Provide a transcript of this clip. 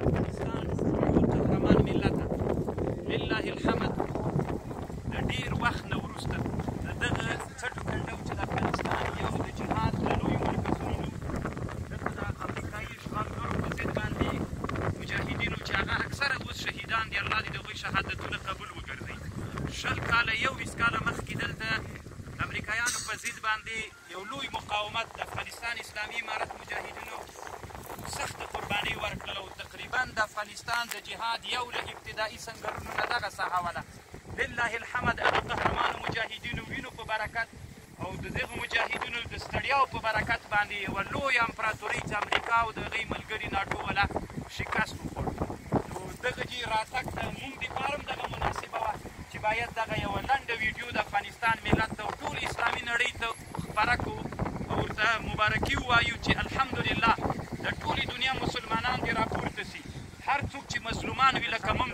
افغانستان ټول قهرمان ملت لله الحمد د ډېر وخت نه وروسته د دغه څټو کنډو چې د افغانستان یو د جهاد له لویو مرکزونو دلته د امریکایي اشغالګرو په ضد باندې مجاهدینو چې هغه اکثره اوس شهیدان دي الله دې د هغوی شهادتونه قبول وګرځوي 20 کاله 21 کاله مخکې دلته د امریکایانو په ضد باندې یو لوی مقاومت د افغانستان اسلامي امارت مجاهدینو سخت قرباني ورکړله او تقریبا د افغانستان د جهاد یو له ابتدایي سنګرونو نه دغه ساحه وه لله الحمد هغه قهرمانو مجاهدینو وینو په برکت او د دغو مجاهدینو د ستړیاو په برکت باندې یوه لویه امپراتورۍ چې امریکا او د هغې ملګري ناټو وله شکست وخوړ نو دغه چې راتګ د مونږ دپاره هم دغه مناسبه وه چې باید دغه یوه لنډه ویډیو د افغانستان ملت ته او ټول اسلامي نړۍ ته خپره کړو او ورته مبارکي ووایو چې الحمدلله د ټولې دنیا مسلمانان دې راپورته سي هر څوک چې مظلومان وي لکه موږ